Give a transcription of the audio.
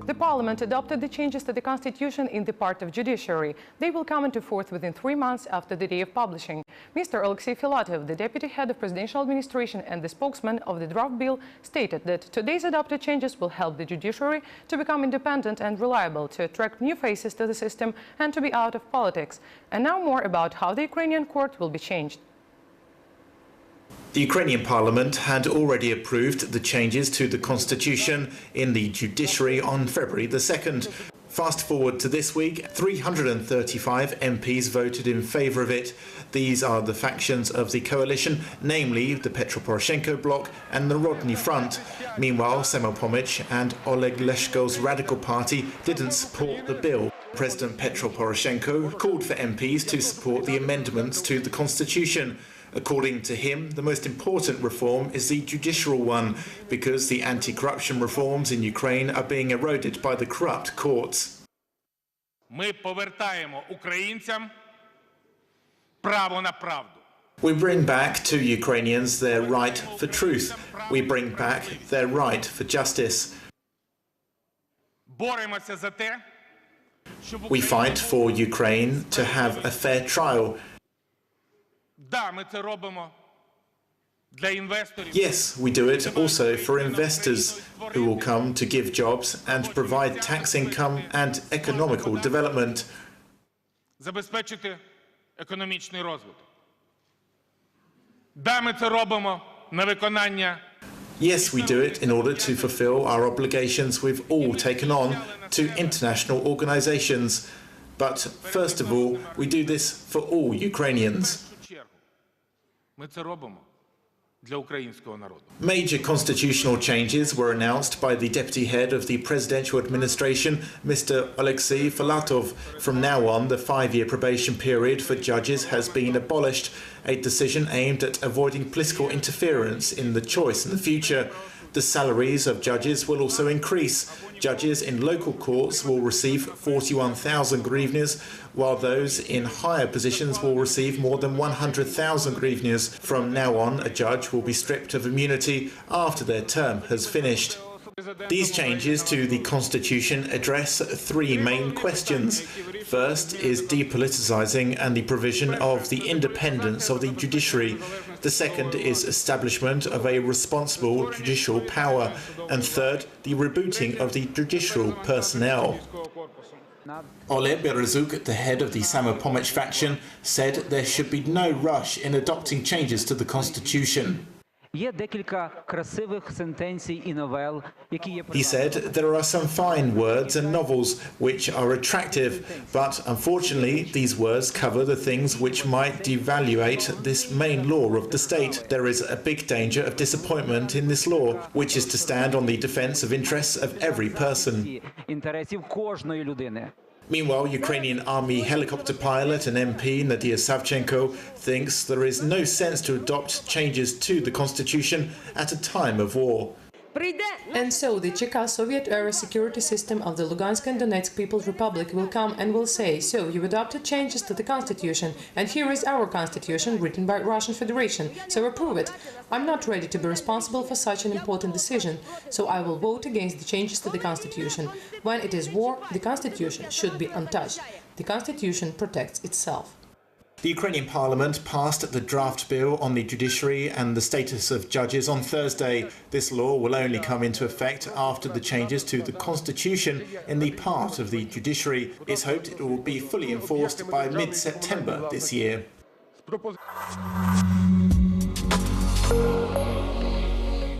The Parliament adopted the changes to the Constitution in the part of judiciary. They will come into force within 3 months after the day of publishing. Mr. Alexei Filatov, the Deputy Head of Presidential Administration and the spokesman of the draft bill, stated that today's adopted changes will help the judiciary to become independent and reliable, to attract new faces to the system and to be out of politics. And now more about how the Ukrainian court will be changed. The Ukrainian parliament had already approved the changes to the constitution in the judiciary on February the 2nd. Fast forward to this week, 335 MPs voted in favour of it. These are the factions of the coalition, namely the Petro Poroshenko bloc and the Rodney Front. Meanwhile, Samopomych and Oleg Leshko's Radical Party didn't support the bill. President Petro Poroshenko called for MPs to support the amendments to the constitution. According to him, the most important reform is the judicial one, because the anti-corruption reforms in Ukraine are being eroded by the corrupt courts. Ми повертаємо українцям право на правду. We bring back to Ukrainians their right for truth. We bring back their right for justice. Боремося за те, щоб We fight for Ukraine to have a fair trial. Да, ми це робимо для інвесторів. Yes, we do it also for investors who will come to give jobs and provide tax income and economical development. Забезпечити економічний розвиток. Да, ми це робимо на виконання. Yes, we do it in order to fulfill our obligations we've all taken on to international organizations. But first of all, we do this for all Ukrainians. Ми це робимо для українського народу. Major constitutional changes were announced by the deputy head of the presidential administration, Mr. Alexei Filatov. From now on, the 5-year probation period for judges has been abolished, a decision aimed at avoiding political interference in the choice in the future. The salaries of judges will also increase. Judges in local courts will receive 41,000 hryvnias, while those in higher positions will receive more than 100,000 hryvnias. From now on, a judge will be stripped of immunity after their term has finished. These changes to the Constitution address 3 main questions. First is depoliticizing and the provision of the independence of the judiciary. The second is establishment of a responsible judicial power. And third, the rebooting of the judicial personnel. Oleg Berezuk, the head of the Samopomych faction, said there should be no rush in adopting changes to the Constitution. Є декілька красивих сентенцій і новел, які є. He said there are some fine words and novels which are attractive, but unfortunately these words cover the things which might devaluate this main law of the state. There is a big danger of disappointment in this law, which is to stand on the defense of interests of every person. Інтересів кожної людини. Meanwhile, Ukrainian army helicopter pilot and MP Nadia Savchenko thinks there is no sense to adopt changes to the constitution at a time of war. And so the Cheka Soviet-era security system of the Lugansk and Donetsk People's Republic will come and will say, so you adopted changes to the constitution, and here is our constitution written by Russian Federation, so approve it. I'm not ready to be responsible for such an important decision, so I will vote against the changes to the constitution. When it is war, the constitution should be untouched. The constitution protects itself. The Ukrainian parliament passed the draft bill on the judiciary and the status of judges on Thursday. This law will only come into effect after the changes to the constitution in the part of the judiciary. It's hoped it will be fully enforced by mid-September this year.